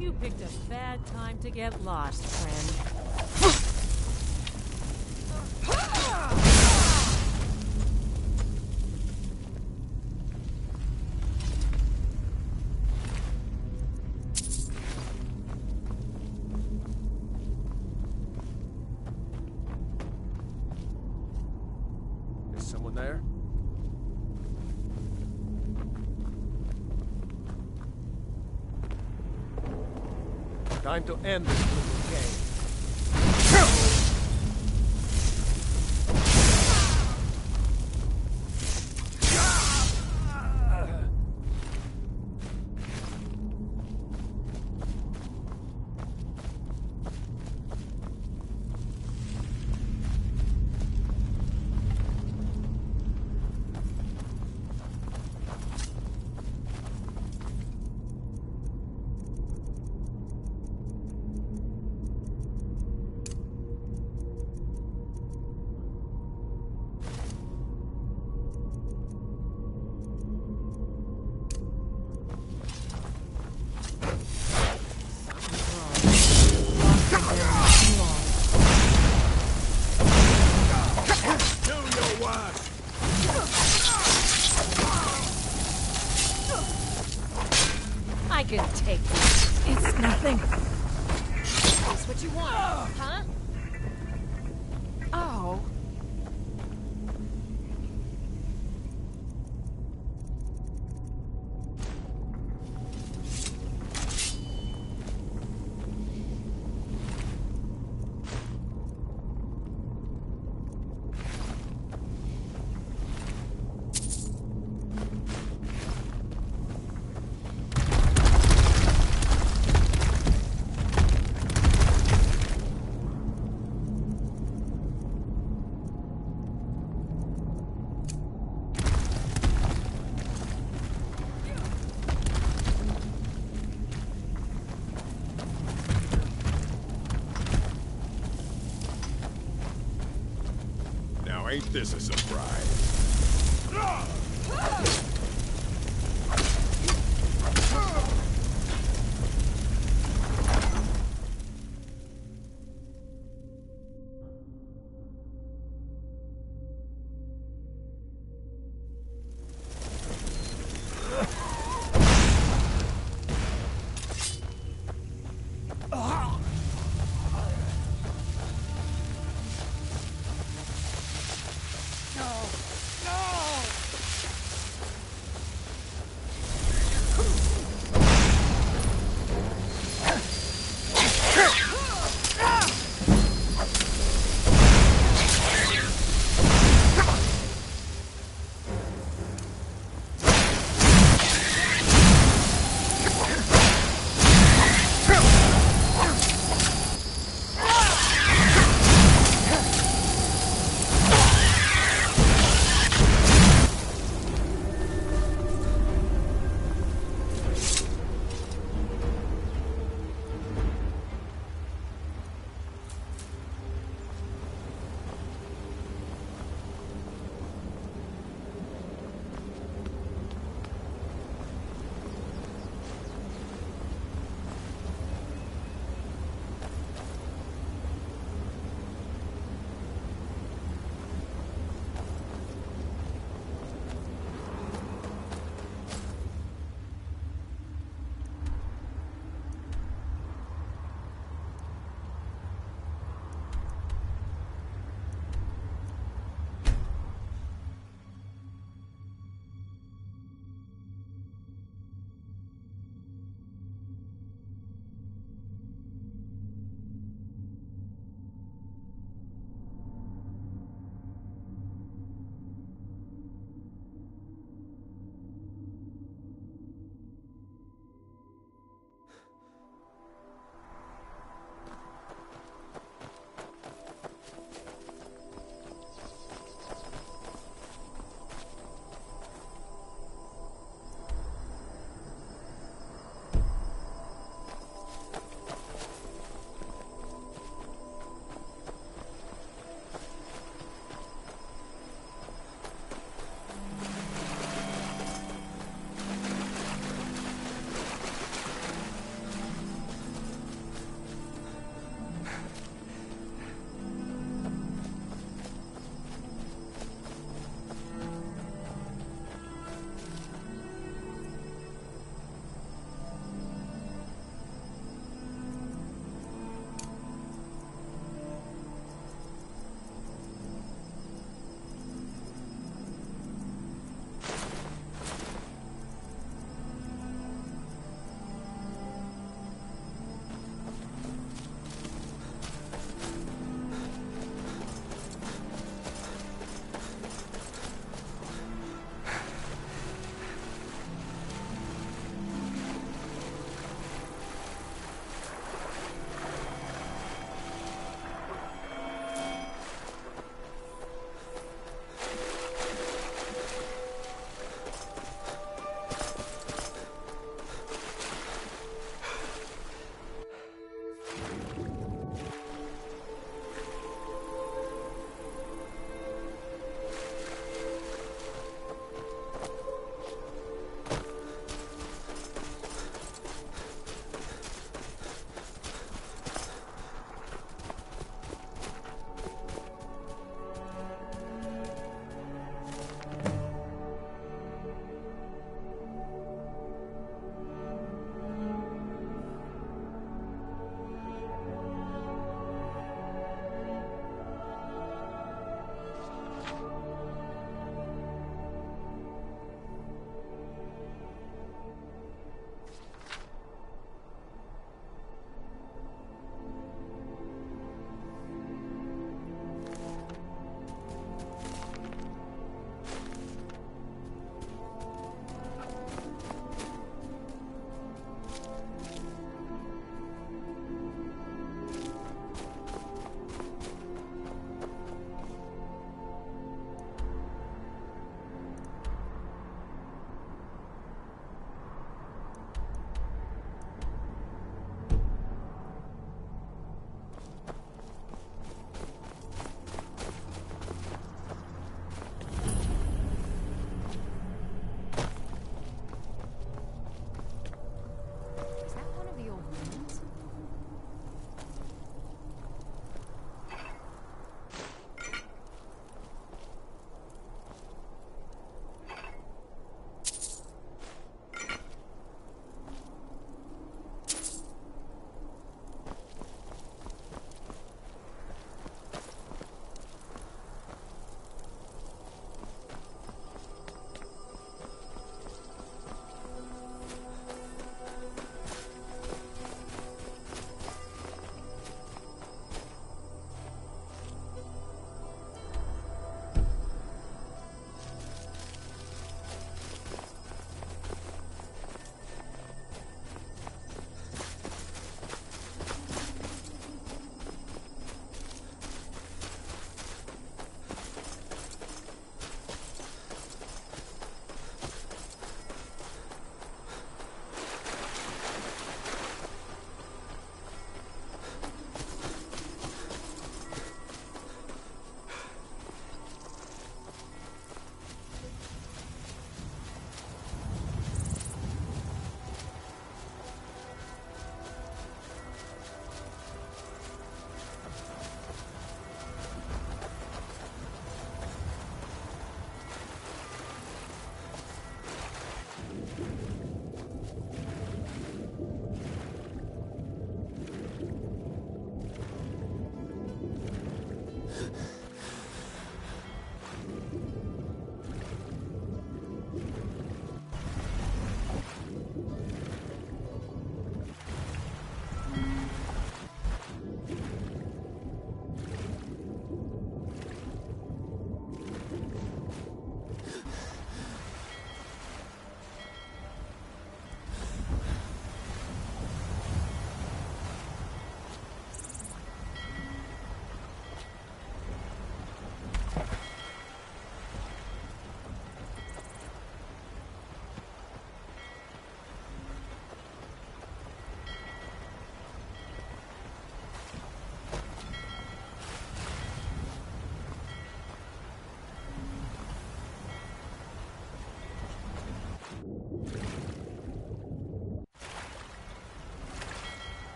You picked a bad time to get lost, friend. Is someone there? Time to end this little game. I can take this. It's nothing. That's what you want, huh? Oh. Ain't this a surprise?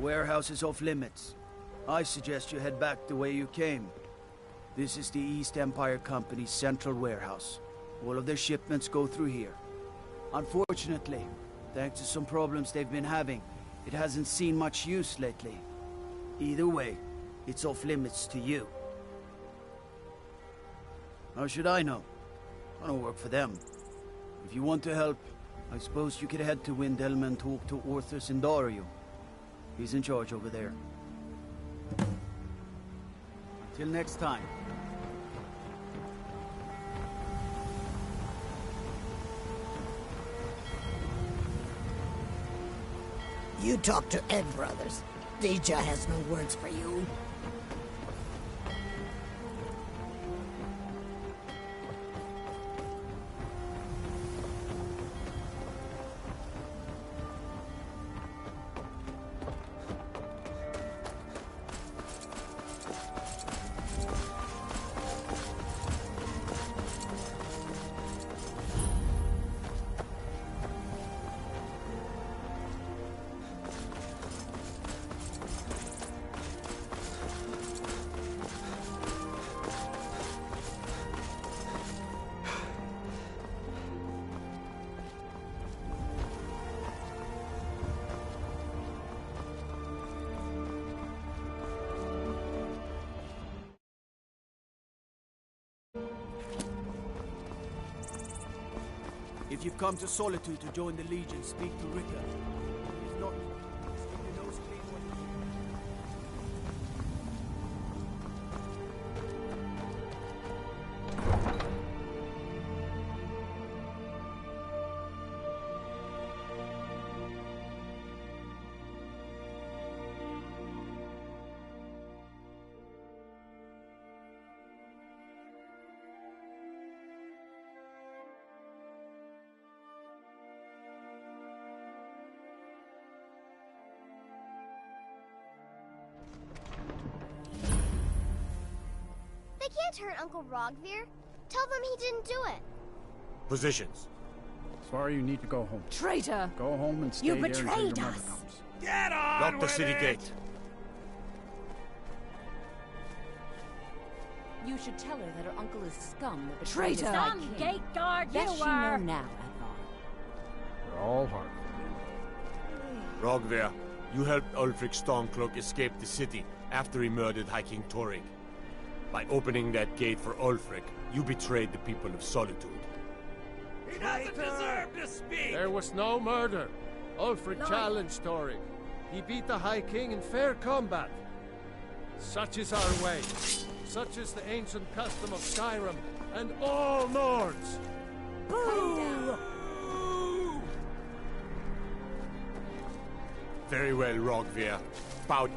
warehouse is off limits. I suggest you head back the way you came. This is the East Empire Company's central warehouse. All of their shipments go through here. Unfortunately, thanks to some problems they've been having, it hasn't seen much use lately. Either way, it's off limits to you. How should I know? I don't work for them. If you want to help, I suppose you could head to Windhelm and talk to Orthus and Dario. He's in charge over there. Until next time. You talk to Ed Brothers. Deja has no words for you. If you've come to Solitude to join the Legion, speak to Ricker. If not, keep your nose clean when you... They can't hurt Uncle Rogvir. Tell them he didn't do it. Positions. Sorry, you need to go home. Traitor! Go home and stay You there until your betrayed mother us. comes. Get on Lock the with city it! gate. You should tell her that her uncle is scum that betrayed his Traitor! high Some king. gate guard Best you she know were! now, Advar. They're all hard. Rogver, you helped Ulfric Stormcloak escape the city after he murdered High King Torrig. By opening that gate for Ulfric, you betrayed the people of Solitude. He doesn't deserve to speak! There was no murder. Ulfric Liar. challenged Torrig. He beat the High King in fair combat. Such is our way. Such is the ancient custom of Skyrim and all Nords. Boo! Very well, Rogver. Bow.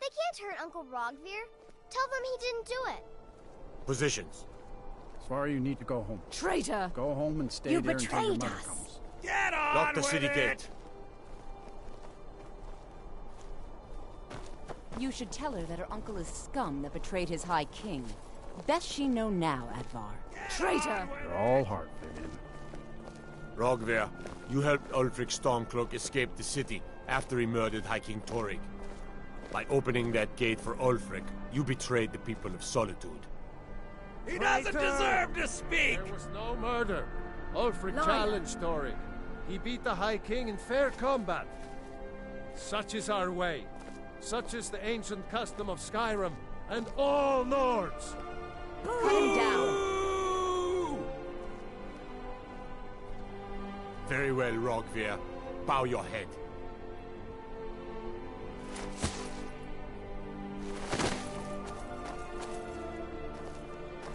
They can't hurt Uncle Rogvir. Tell them he didn't do it. Positions. Sorry, you need to go home. Traitor! Go home and stay You there until your betrayed mother us. comes. Get on Lock the with city it! gate. You should tell her that her uncle is scum that betrayed his high king. Best she know now, Advar. Traitor! They're all hard, Vivian. Rogver, you helped Ulfric Stormcloak escape the city after he murdered High King Torrig. By opening that gate for Ulfric, you betrayed the people of Solitude. He doesn't deserve to speak! There was no murder. Ulfric Liar. challenged Torrig. He beat the High King in fair combat. Such is our way. Such is the ancient custom of Skyrim and all Nords. Cut him down. Very well, Rogver. Bow your head.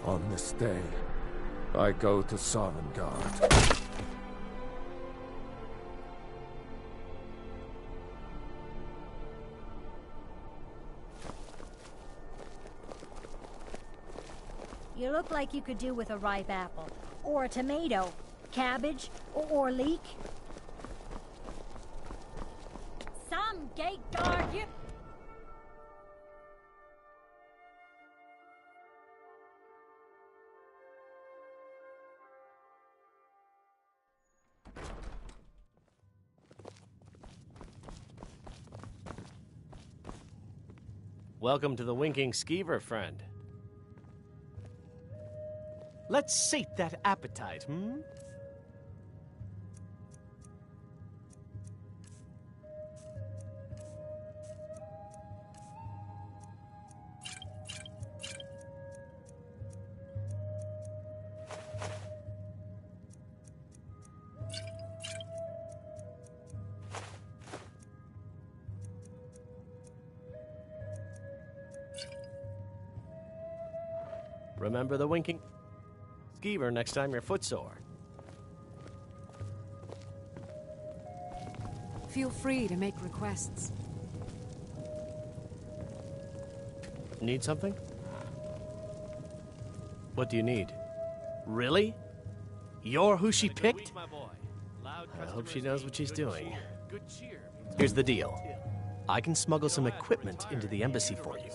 On this day, I go to Sovngarde. You look like you could do with a ripe apple. Or a tomato. Cabbage. Or leek. Some gate guard you... Welcome to the Winking Skeever, friend. Let's sate that appetite, hmm? Remember the Winking Skeever next time you're footsore. Feel free to make requests. Need something? What do you need? Really? You're who she picked? I hope she knows what she's doing. Here's the deal. I can smuggle some equipment into the embassy for you.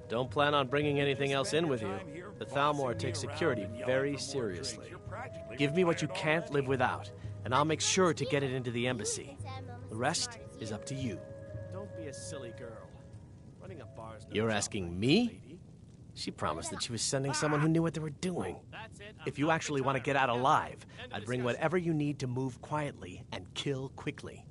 Don't plan on bringing anything else in with you. The Thalmor takes security very seriously. Give me what you can't live without, and I'll make sure to get it into the embassy. The rest is up to you. Don't be a silly girl. Running a bar's no You're asking me? She promised that she was sending someone who knew what they were doing. If you actually want to get out alive, I'd bring whatever you need to move quietly and kill quickly.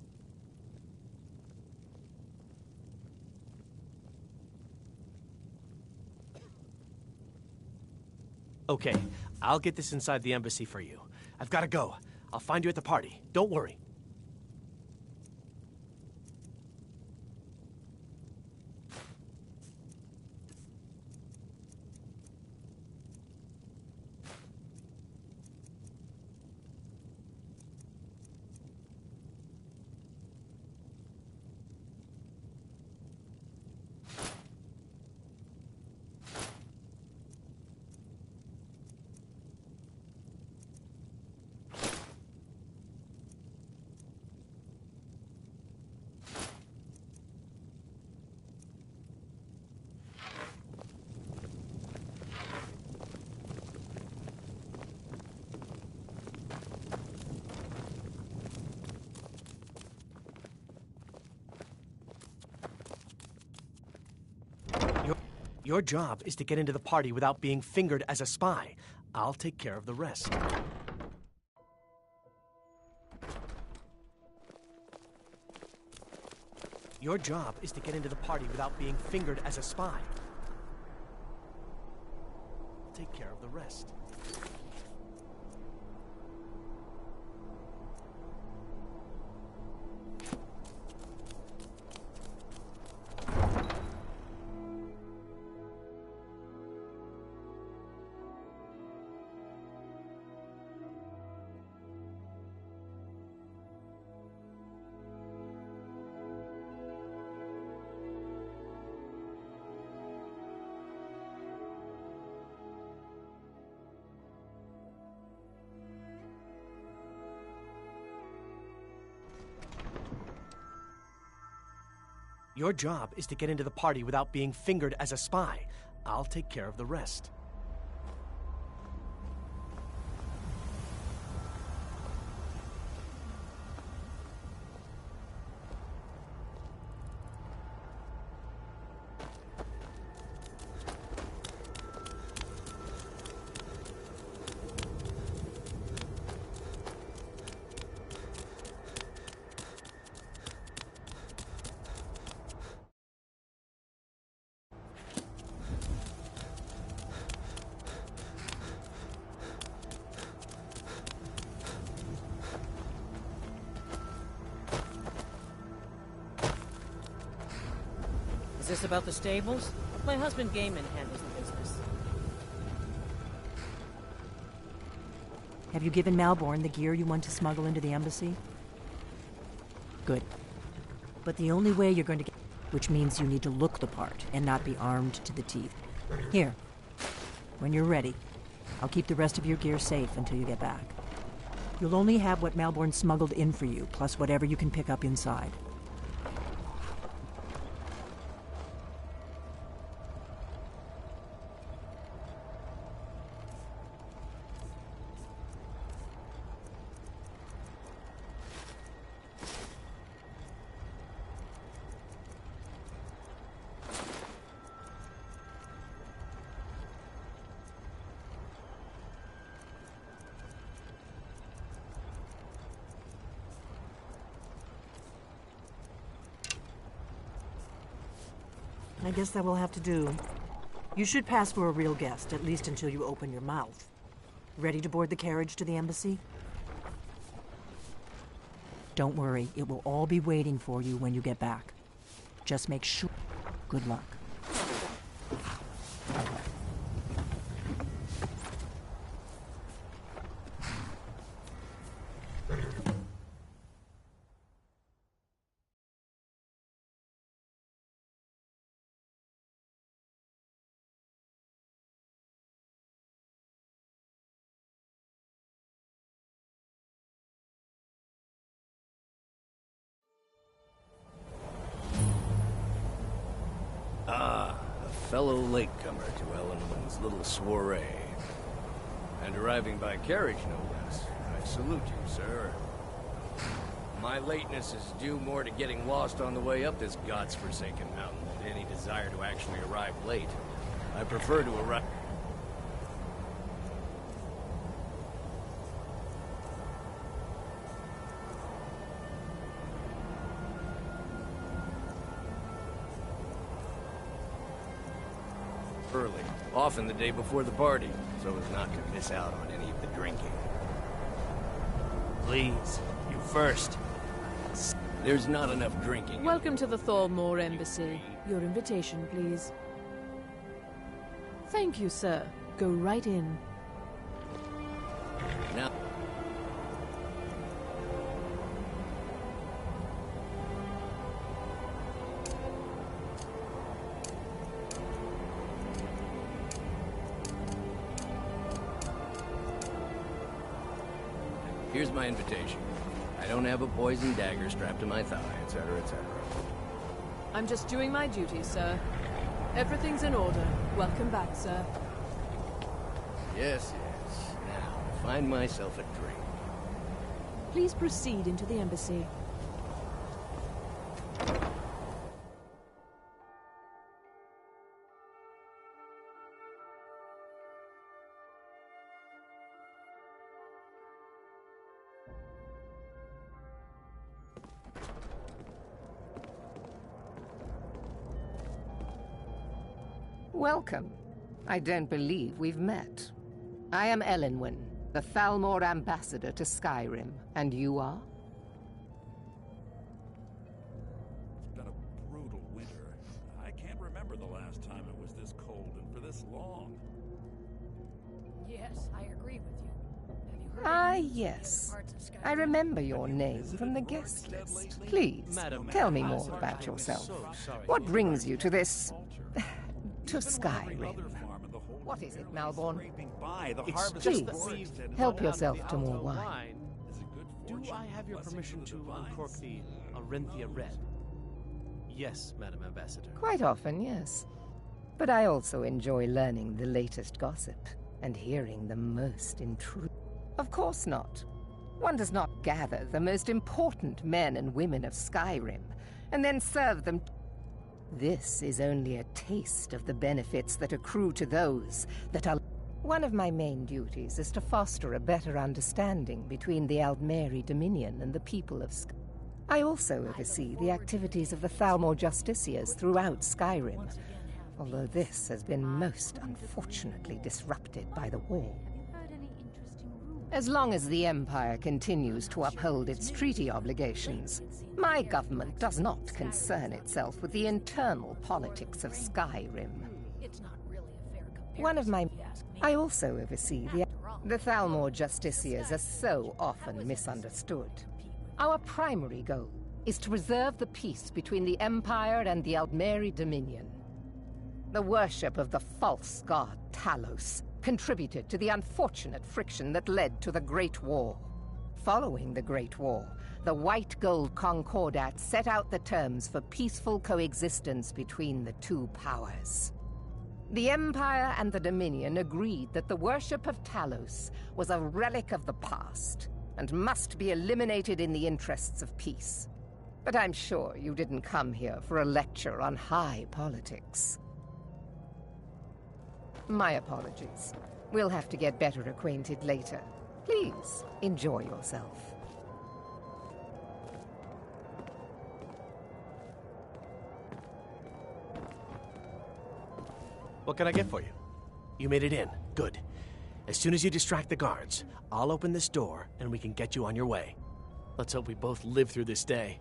Okay, I'll get this inside the embassy for you. I've got to go. I'll find you at the party. Don't worry. Your job is to get into the party without being fingered as a spy. I'll take care of the rest. Your job is to get into the party without being fingered as a spy. I'll take care of the rest. Your job is to get into the party without being fingered as a spy. I'll take care of the rest. Is this about the stables? My husband Gaiman handles the business. Have you given Malborn the gear you want to smuggle into the embassy? Good. But the only way you're going to get... which means you need to look the part and not be armed to the teeth. Here. When you're ready, I'll keep the rest of your gear safe until you get back. You'll only have what Malborn smuggled in for you, plus whatever you can pick up inside. I guess that will have to do. You should pass for a real guest, at least until you open your mouth. Ready to board the carriage to the embassy? Don't worry, it will all be waiting for you when you get back. Just make sure. Good luck. Fellow latecomer to Ellenwood's little soiree. And arriving by carriage, no less. I salute you, sir. My lateness is due more to getting lost on the way up this god's-forsaken mountain than any desire to actually arrive late. I prefer to arrive... early, often the day before the party, so as not to miss out on any of the drinking. Please, you first. There's not enough drinking. Welcome to the Thalmor Embassy. Your invitation, please. Thank you, sir. Go right in. Now... Here's my invitation. I don't have a poison dagger strapped to my thigh, etc., etc. I'm just doing my duty, sir. Everything's in order. Welcome back, sir. Yes, yes. Now, find myself a drink. Please proceed into the embassy. Welcome. I don't believe we've met. I am Elenwen, the Thalmor ambassador to Skyrim, and you are? It's been a brutal winter. I can't remember the last time it was this cold and for this long. Yes, I agree with you. Have you heard Ah, of yes. I remember your name from the guest list. Please, tell me more about yourself. What brings you to this... to Skyrim? What is it, Malborn? Please, help yourself to more wine. Do I have your permission to uncork the Arinthia Red? Yes, Madam Ambassador. Quite often, yes. But I also enjoy learning the latest gossip and hearing the most intrusive. Of course not. One does not gather the most important men and women of Skyrim and then serve them. This is only a taste of the benefits that accrue to those that are... One of my main duties is to foster a better understanding between the Aldmeri Dominion and the people of Skyrim. I also oversee the activities of the Thalmor Justiciars throughout Skyrim, although this has been most unfortunately disrupted by the war. As long as the Empire continues to uphold its treaty obligations, my government does not concern itself with the internal politics of Skyrim. One of my... I also oversee the Thalmor Justiciars are so often misunderstood. Our primary goal is to preserve the peace between the Empire and the Aldmeri Dominion. The worship of the false god Talos contributed to the unfortunate friction that led to the Great War. Following the Great War, the White Gold Concordat set out the terms for peaceful coexistence between the two powers. The Empire and the Dominion agreed that the worship of Talos was a relic of the past and must be eliminated in the interests of peace. But I'm sure you didn't come here for a lecture on high politics. My apologies. We'll have to get better acquainted later. Please, enjoy yourself. What can I get for you? You made it in. Good. As soon as you distract the guards, I'll open this door and we can get you on your way. Let's hope we both live through this day.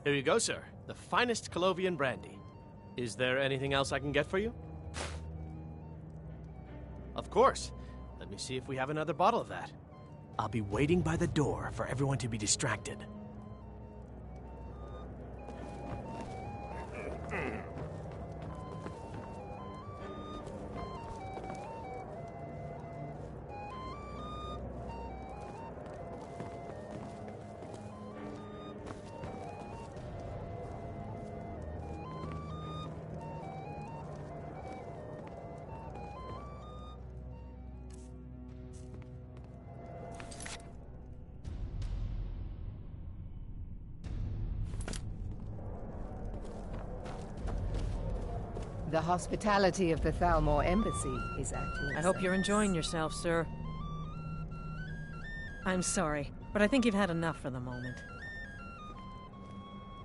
Here you go, sir. The finest Colovian brandy. Is there anything else I can get for you? Of course. Let me see if we have another bottle of that. I'll be waiting by the door for everyone to be distracted. The hospitality of the Thalmor Embassy is at your I hope you're enjoying yourself, sir. I'm sorry, but I think you've had enough for the moment.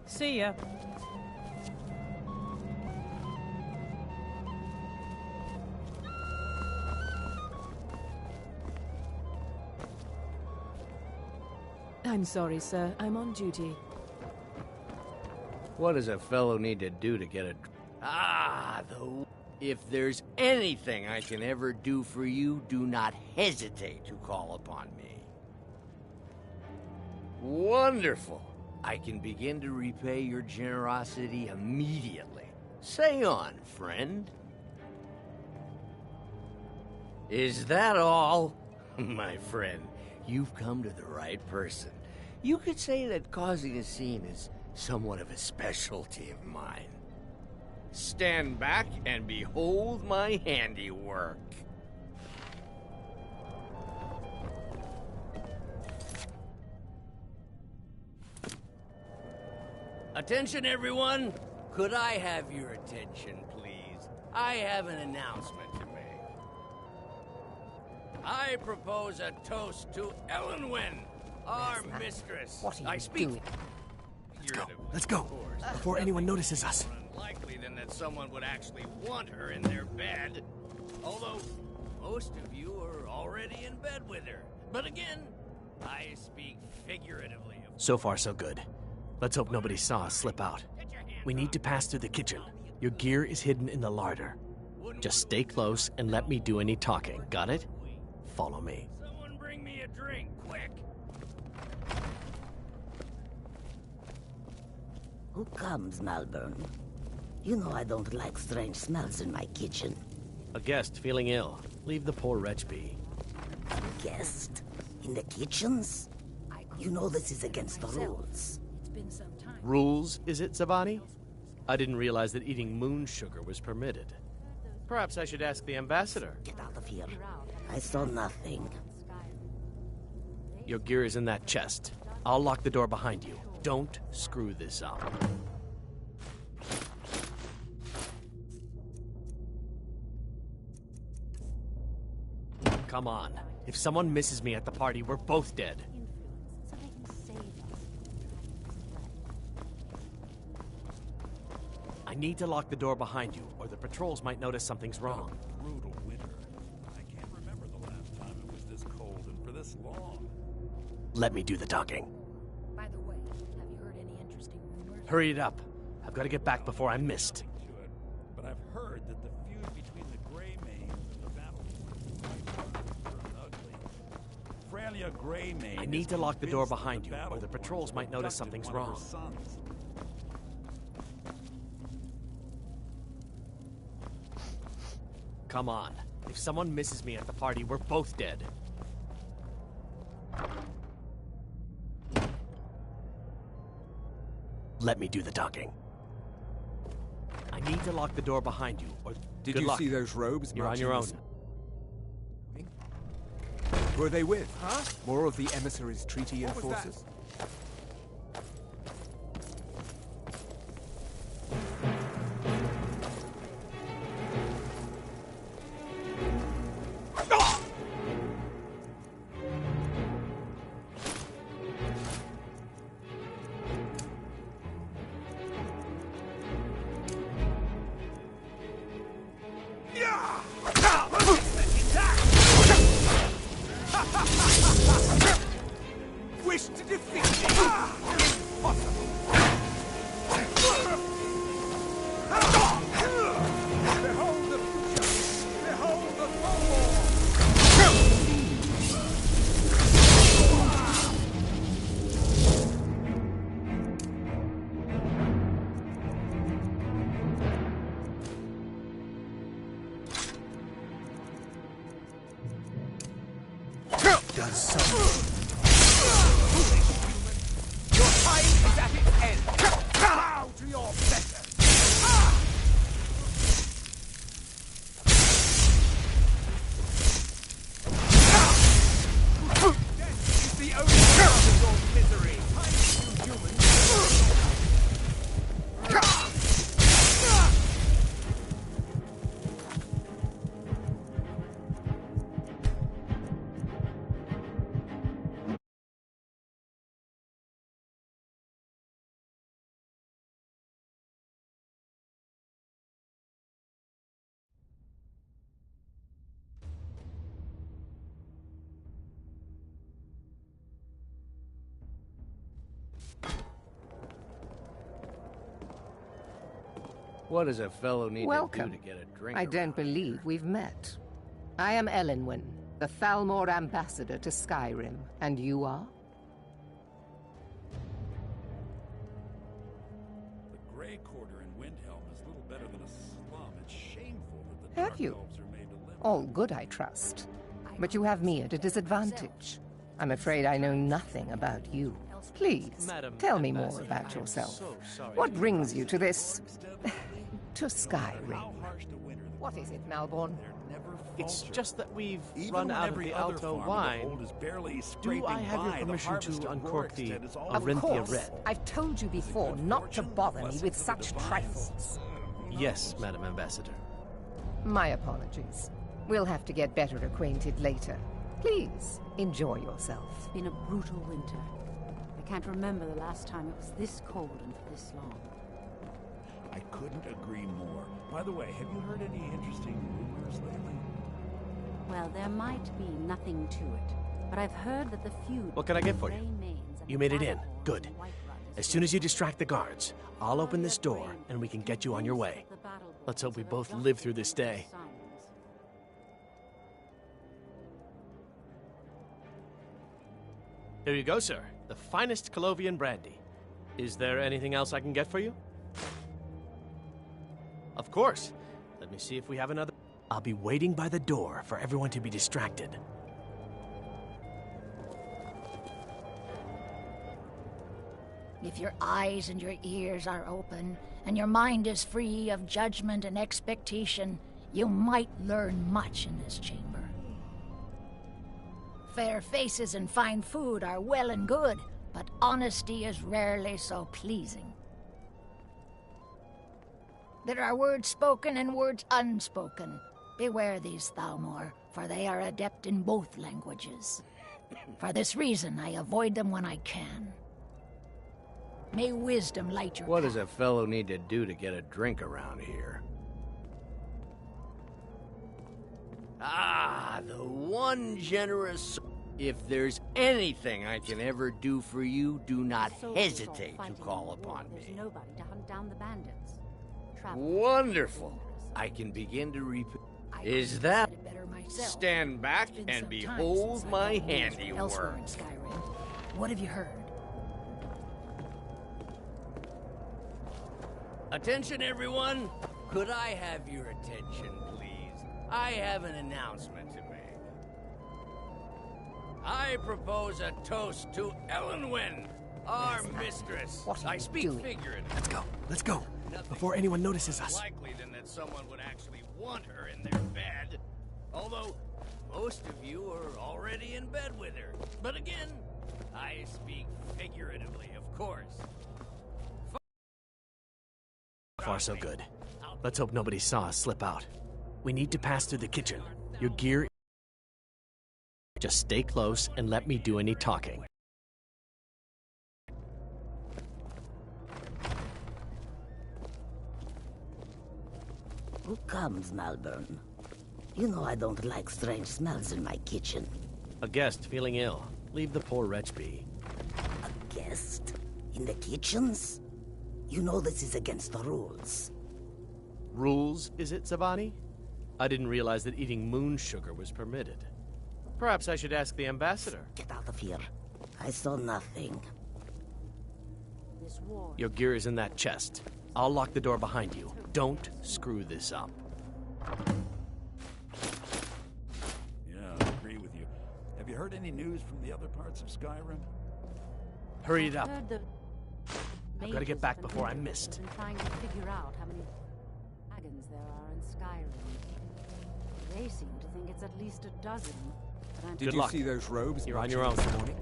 See ya. I'm sorry, sir. I'm on duty. What does a fellow need to do to get a... If there's anything I can ever do for you, do not hesitate to call upon me. Wonderful. I can begin to repay your generosity immediately. Say on, friend. Is that all? My friend, you've come to the right person. You could say that causing a scene is somewhat of a specialty of mine. Stand back and behold my handiwork. Attention, everyone! Could I have your attention, please? I have an announcement to make. I propose a toast to Elenwen, our mistress. What are you doing? Let's go. Before anyone notices us. Likely than that someone would actually want her in their bed. Although, most of you are already in bed with her. But again, I speak figuratively. So far, so good. Let's hope nobody saw us slip out. We need to pass through the kitchen. Your gear is hidden in the larder. Just stay close and let me do any talking. Got it? Follow me. Someone bring me a drink, quick! Who comes, Malvern? You know I don't like strange smells in my kitchen. A guest feeling ill. Leave the poor wretch be. A guest? In the kitchens? You know this is against the rules. It's been some time. Rules, is it, Zavani? I didn't realize that eating moon sugar was permitted. Perhaps I should ask the ambassador. Get out of here. I saw nothing. Your gear is in that chest. I'll lock the door behind you. Don't screw this up. Come on. If someone misses me at the party, we're both dead. I need to lock the door behind you, or the patrols might notice something's wrong. Brutal winter. I can't remember the last time it was this cold and for this long. Let me do the talking. By the way, have you heard any interesting rumors? Hurry it up. I've got to get back before I'm missed. But I've heard that the feud between the Grey Manes and the Battle are ugly. Frelia Greymane I need to lock the door behind you, or the patrols might notice something's wrong. Come on. If someone misses me at the party, we're both dead. Let me do the talking. I need to lock the door behind you, or Did good you luck. see those robes? You're on marching your own. this- Who are they with? Huh? More of the emissaries' treaty What was that? enforcers? Wish to defeat me? Impossible. Behold the future! Behold the fall! Does something. Your time is at its end. Bow to your better. Death is the only cause of your misery. You humans. What does a fellow need Welcome. to do to get a drink? I don't believe we've met. I am Elenwen, the Thalmor ambassador to Skyrim, and you are? The Grey Quarter in Windhelm is little better than a slum. It's shameful that the Have Dark you? Elves are made to live. All good, I trust. But you have me at a disadvantage. I'm afraid I know nothing about you. Please, Madam tell me more Ambassador, about I am yourself. so sorry What to brings you to this... to Skyrim? How harsh the winter. What is it, Malborn? They're never It's falter. just that we've Even run when out of every the other Alto farm in the wine. hold is barely Do scraping I have your by, the permission harvest to of uncork the Rorikstead is all Of Arinthia course. Red? I've told you before not to bother me with such trifles. Yes, Madam Ambassador. My apologies. We'll have to get better acquainted later. Please, enjoy yourself. It's been a brutal winter. I can't remember the last time it was this cold and for this long. I couldn't agree more. By the way, have you heard any interesting rumors lately? Well, there might be nothing to it, but I've heard that the feud... What can I get for you? between Grey Mains and You the made it in. Battlehorn Good. and Whiterun is As soon as you distract the guards, I'll open this door and we can get you on your way. Let's hope we both live through this day. Here you go, sir. The finest Colovian brandy. Is there anything else I can get for you? Of course. Let me see if we have another. I'll be waiting by the door for everyone to be distracted. If your eyes and your ears are open, and your mind is free of judgment and expectation, you might learn much in this chamber. Fair faces and fine food are well and good, but honesty is rarely so pleasing. There are words spoken and words unspoken. Beware these Thalmor, for they are adept in both languages. For this reason, I avoid them when I can. May wisdom light your What path. does a fellow need to do to get a drink around here? Ah, the one generous... If there's anything I can ever do for you, do not hesitate to call upon There's me. nobody to hunt down the bandits. Travel Wonderful. I can begin to Is that... Stand back It's been and some time behold since my I've gone elsewhere handiwork. in Skyrim. What have you heard? Attention, everyone! Could I have your attention, please? I have an announcement to make. I propose a toast to Elenwen, our mistress. What are I you speak doing? figuratively. Let's go. Before anyone notices us. Likely than that someone would actually want her in their bed. Although, most of you are already in bed with her. But again, I speak figuratively, of course. Far so good. Let's hope nobody saw us slip out. We need to pass through the kitchen. Your gear... Just stay close and let me do any talking. Who comes, Malvern? You know I don't like strange smells in my kitchen. A guest feeling ill. Leave the poor wretch be. A guest? In the kitchens? You know this is against the rules. Rules, is it, Zavani? I didn't realize that eating moon sugar was permitted. Perhaps I should ask the ambassador. Get out of here. I saw nothing. Your gear is in that chest. I'll lock the door behind you. Don't screw this up. Yeah, I agree with you. Have you heard any news from the other parts of Skyrim? Hurry it up. I've got to get back before I'm missed. Been trying to figure out how many dragons there are in Skyrim. They seem to think it's at least a dozen. But I'm Did you see those robes? You're on your own. This morning?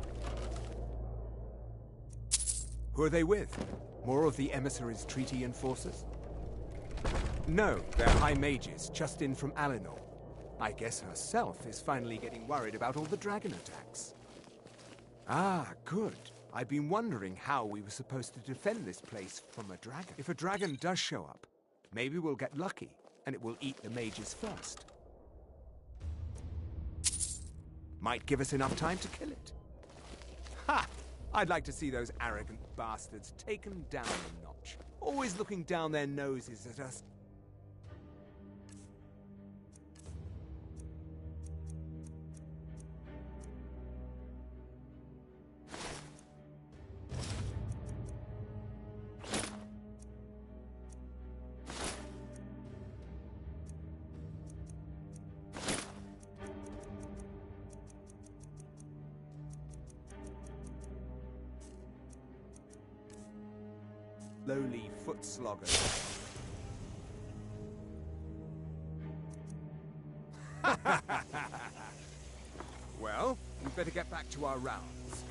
Who are they with? More of the emissaries' treaty enforcers? No, they're high mages, just in from Alinor. I guess herself is finally getting worried about all the dragon attacks. Ah, good. I've been wondering how we were supposed to defend this place from a dragon. If a dragon does show up, maybe we'll get lucky, and it will eat the mages first. Might give us enough time to kill it. Ha! I'd like to see those arrogant bastards taken down a notch. Always looking down their noses at us. Lowly foot sloggers. Well, we better get back to our rounds.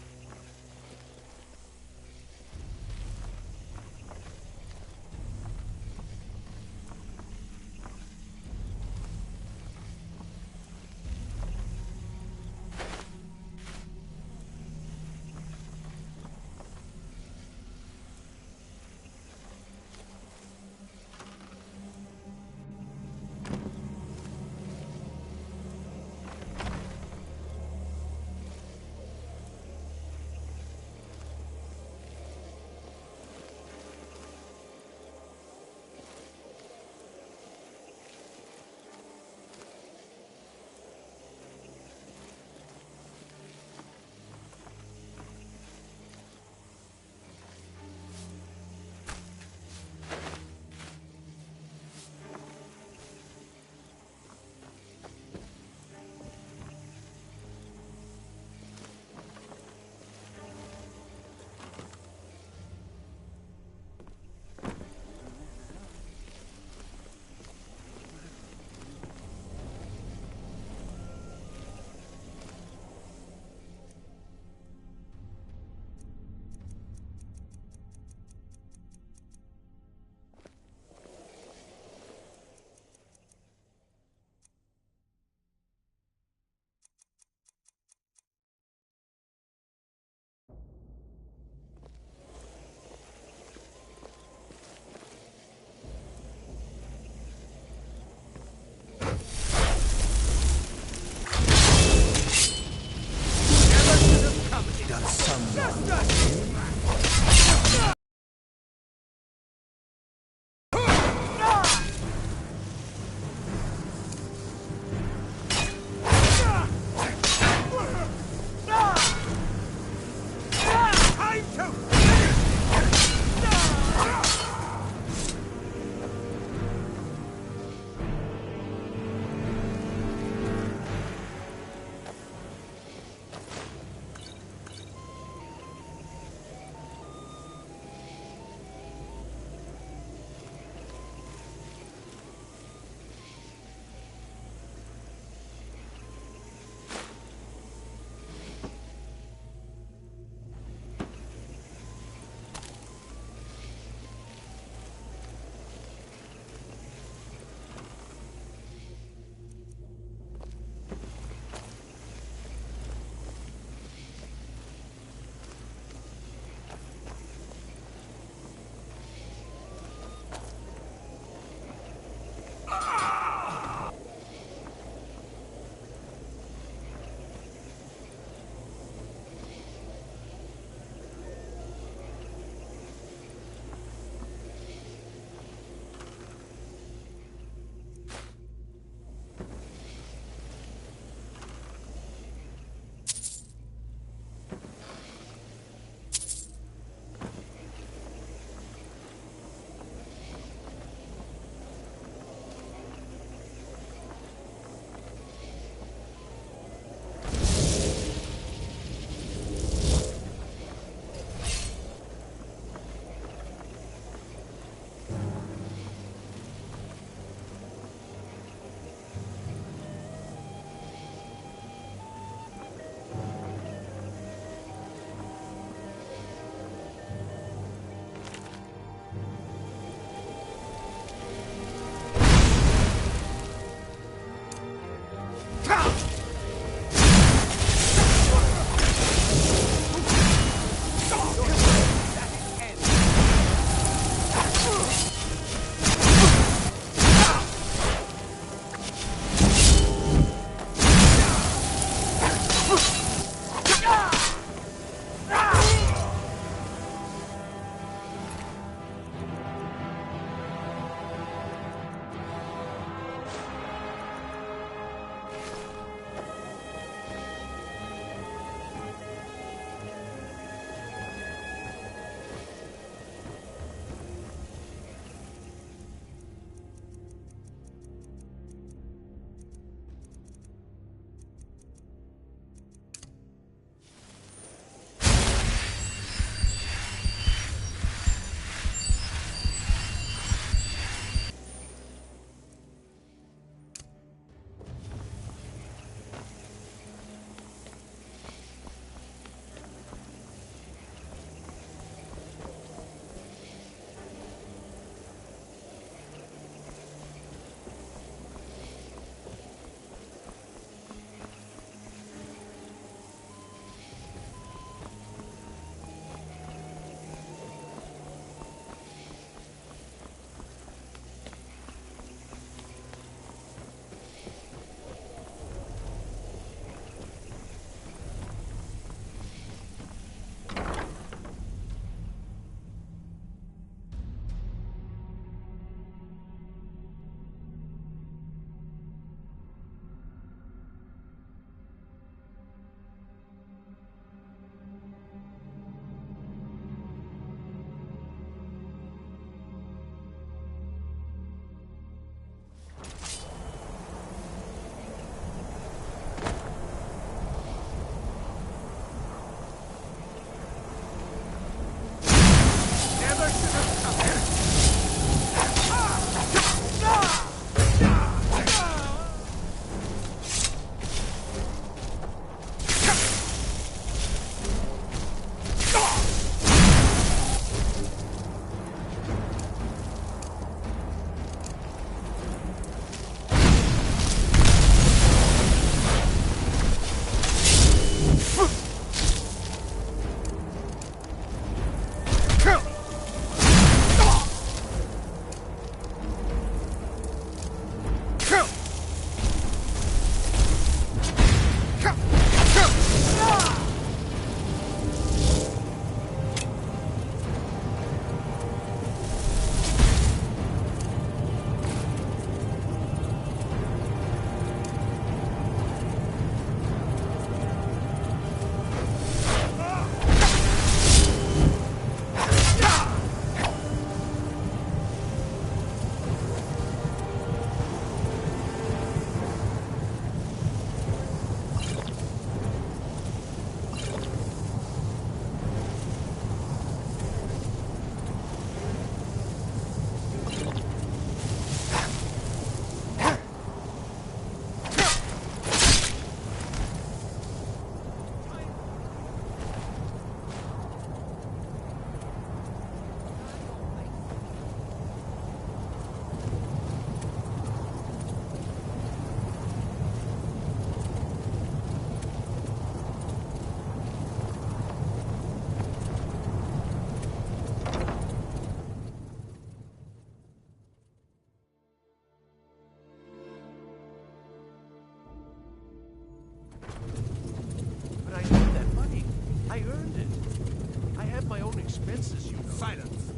have my own expenses, you know. Silence!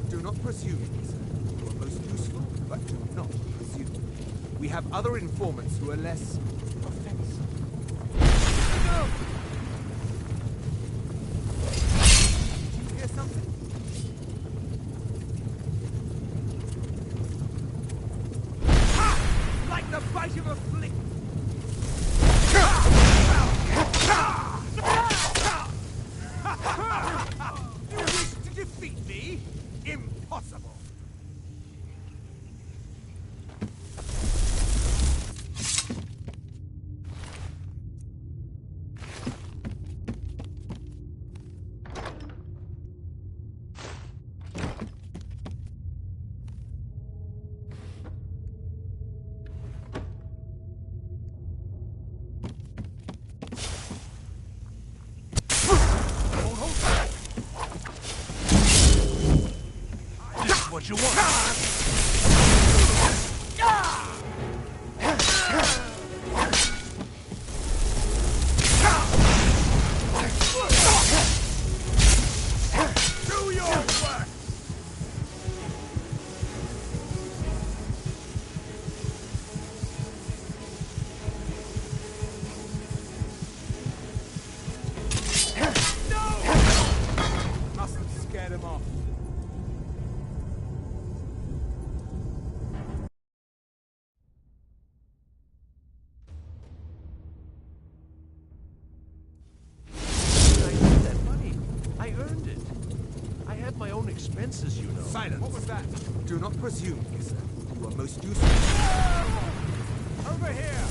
Do not presume, sir. You are most useful, but do not presume. We have other informants who are less offensive. No! Did you hear something? Ha! Like the bite of a flick. You wish to defeat me? Impossible. What you want? Do your work. Mustn't scare them off. I earned it. I had my own expenses, you know. Silence! What was that? Do not presume, sir. You are most useful. Over here.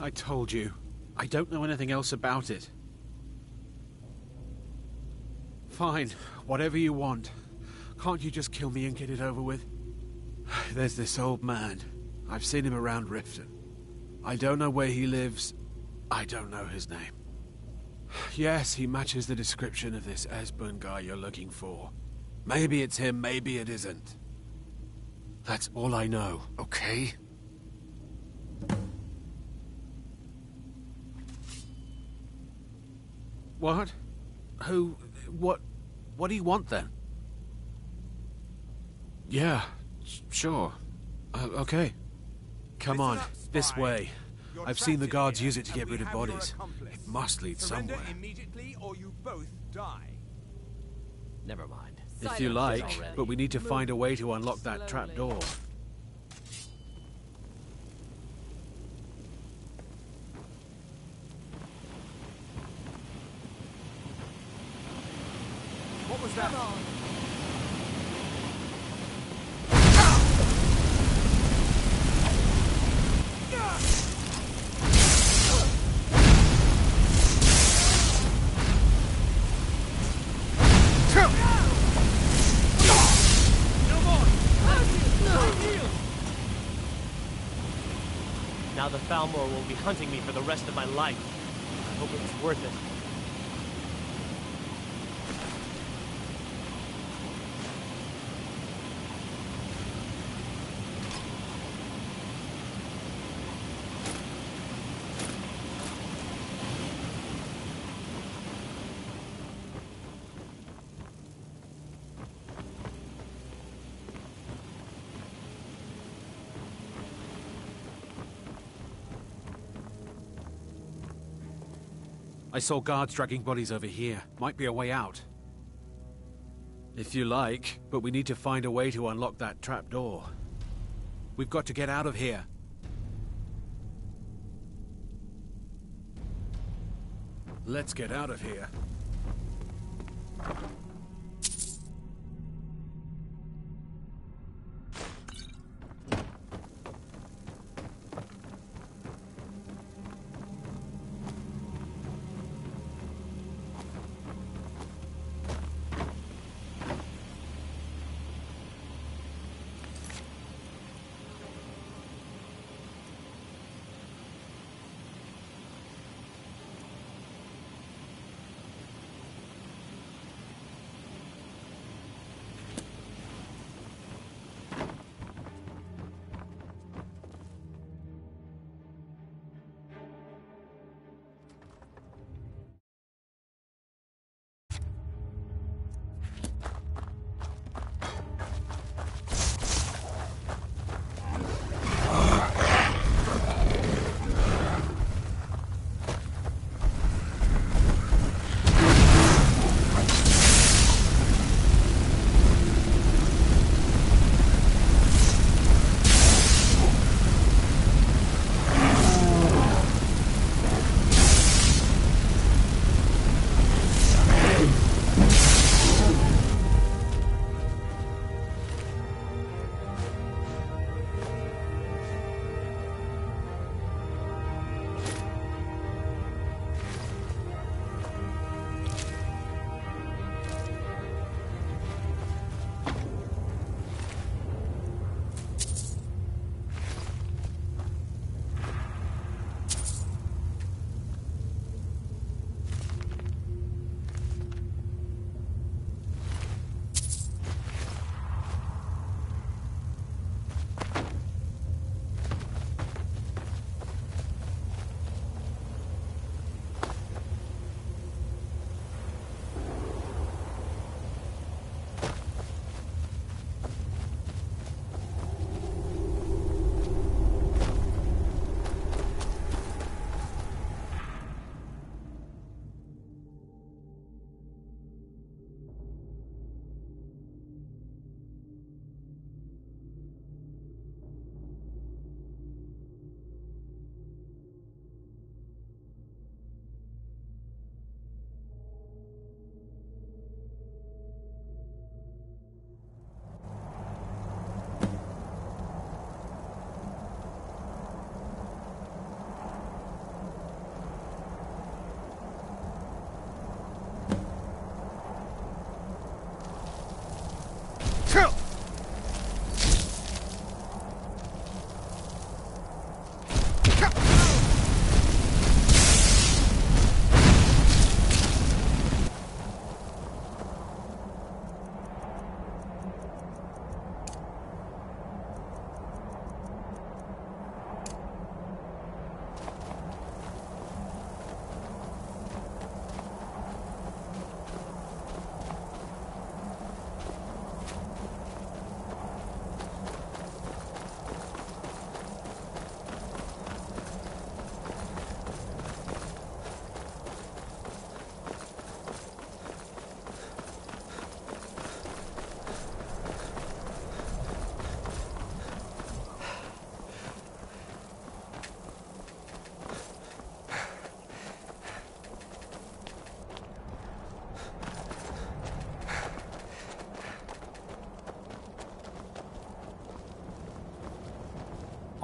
I told you. I don't know anything else about it. Fine, whatever you want. Can't you just kill me and get it over with? There's this old man. I've seen him around Riften. I don't know where he lives. I don't know his name. Yes, he matches the description of this Esbern guy you're looking for. Maybe it's him, maybe it isn't. That's all I know, okay? What? Who? What do you want then? Yeah, sure. Okay. Come on, this way. I've seen the guards use it to get rid of bodies. It must lead somewhere. Immediately or you both die. Never mind. If you like, but we need to find a way to unlock that trap door. What was that? Now the Falmor will be hunting me for the rest of my life. I hope it was worth it. I saw guards dragging bodies over here. Might be a way out. If you like, but we need to find a way to unlock that trap door. We've got to get out of here. Let's get out of here.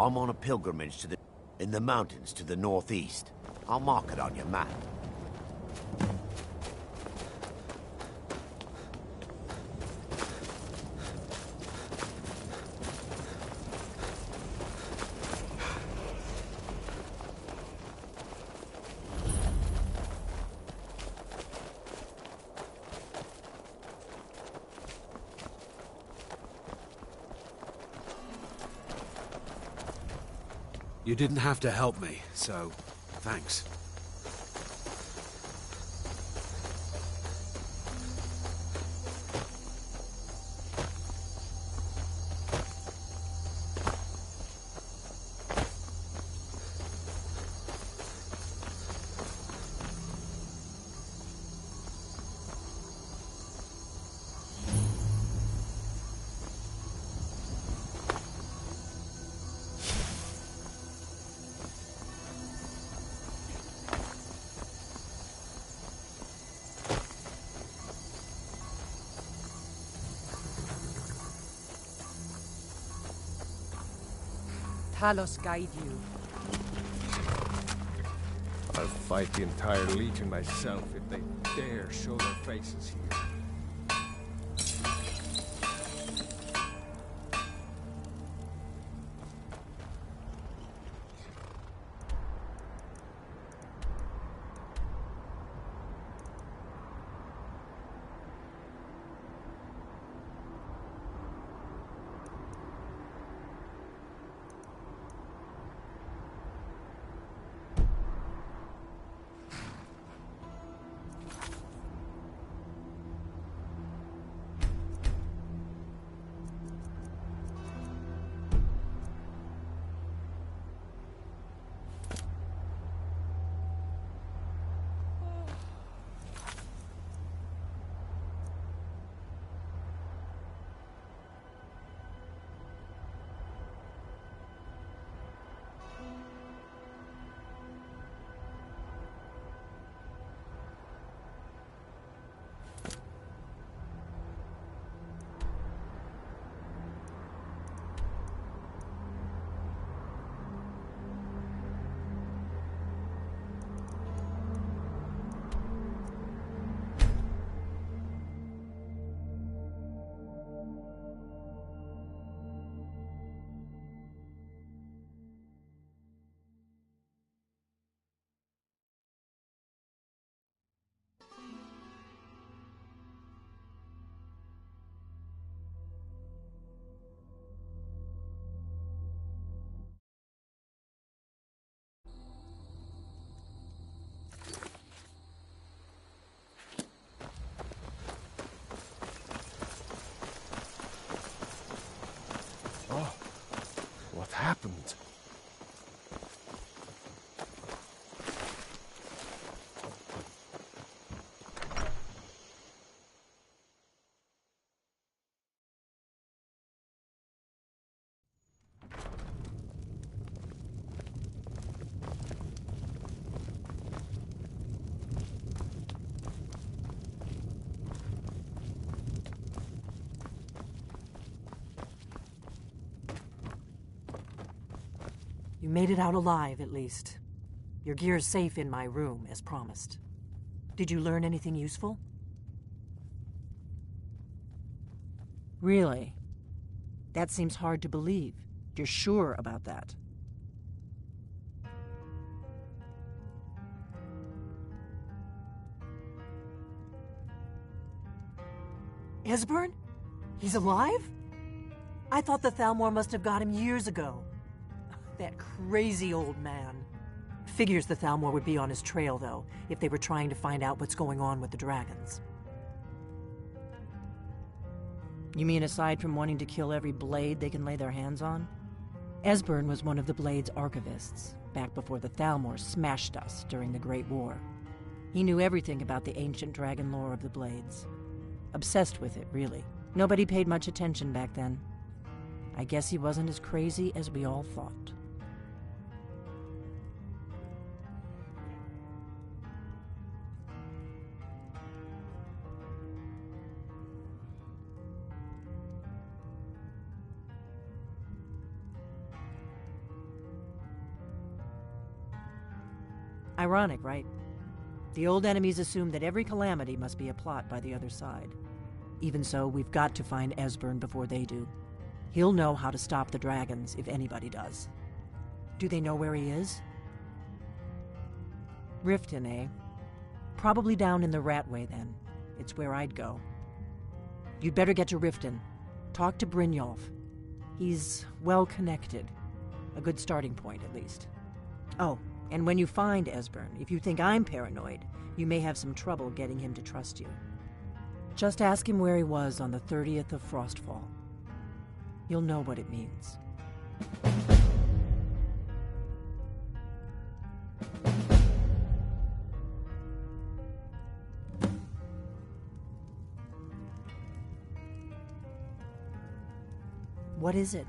I'm on a pilgrimage in the mountains to the northeast. I'll mark it on your map. You didn't have to help me, so thanks. Talos guide you. I'll fight the entire Legion myself if they dare show their faces here. What happened? You made it out alive, at least. Your gear's safe in my room, as promised. Did you learn anything useful? Really? That seems hard to believe. You're sure about that? Esbern? He's alive? I thought the Thalmor must have got him years ago. That crazy old man. Figures the Thalmor would be on his trail, though, if they were trying to find out what's going on with the dragons. You mean aside from wanting to kill every blade they can lay their hands on? Esbern was one of the Blade's archivists, back before the Thalmor smashed us during the Great War. He knew everything about the ancient dragon lore of the Blades. Obsessed with it, really. Nobody paid much attention back then. I guess he wasn't as crazy as we all thought. Ironic, right? The old enemies assume that every calamity must be a plot by the other side. Even so, we've got to find Esbern before they do. He'll know how to stop the dragons, if anybody does. Do they know where he is? Riften, eh? Probably down in the Ratway, then. It's where I'd go. You'd better get to Riften. Talk to Brynjolf. He's well-connected. A good starting point, at least. Oh, and when you find Esbern, if you think I'm paranoid, you may have some trouble getting him to trust you. Just ask him where he was on the 30th of Frostfall. You'll know what it means. What is it?